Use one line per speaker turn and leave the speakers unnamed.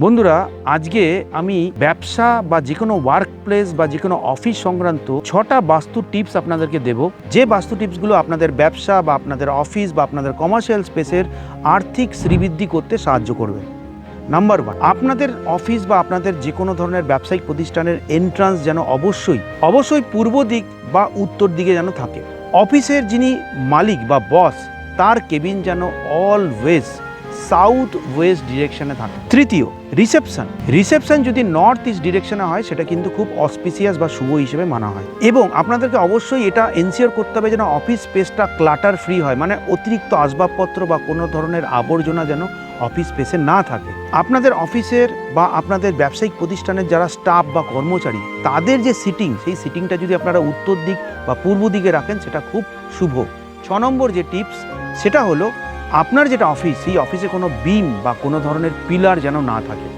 বন্ধুরা, আজকে আমি ব্যবসা বা যে কোনো ওয়ার্ক প্লেস বা যে কোনো অফিস সংক্রান্ত 6টা বাস্তু টিপস আপনাদেরকে দেব, যে বাস্তু টিপসগুলো আপনাদের ব্যবসা বা আপনাদের অফিস বা আপনাদের কমার্শিয়াল স্পেসের আর্থিক শ্রীবৃদ্ধি করতে সাহায্য করবে। নাম্বার 1, আপনাদের অফিস বা আপনাদের যে কোনো ধরনের ব্যবসায়িক প্রতিষ্ঠানের এন্ট্রান্স যেন অবশ্যই পূর্ব দিক বা উত্তর দিকে যেন থাকে। অফিসের যিনি মালিক বা বস, তার কেবিন যেন অলওয়েজ সাউথ ওয়েস্ট ডিরেকশনে থাকে। তৃতীয়, রিসেপশন যদি নর্থ ইস্ট ডিরেকশনে হয় সেটা কিন্তু খুব অসপিসিয়াস বা শুভ হিসেবে মানা হয়। এবং আপনাদেরকে অবশ্যই এটা এনশিওর করতে হবে যেন অফিস স্পেসটা ক্লাটার ফ্রি হয়, মানে অতিরিক্ত আসবাবপত্র বা কোনো ধরনের আবর্জনা যেন অফিস স্পেসে না থাকে। আপনাদের অফিসের বা আপনাদের ব্যবসায়িক প্রতিষ্ঠানের যারা স্টাফ বা কর্মচারী, তাদের যে সেই সিটিংটা যদি আপনারা উত্তর দিক বা পূর্ব দিকে রাখেন সেটা খুব শুভ। 6 নম্বর যে টিপস, সেটা হলো আপনার যেটা অফিস, সেই অফিসে কোনো বিম বা কোনো ধরনের পিলার যেন না থাকে।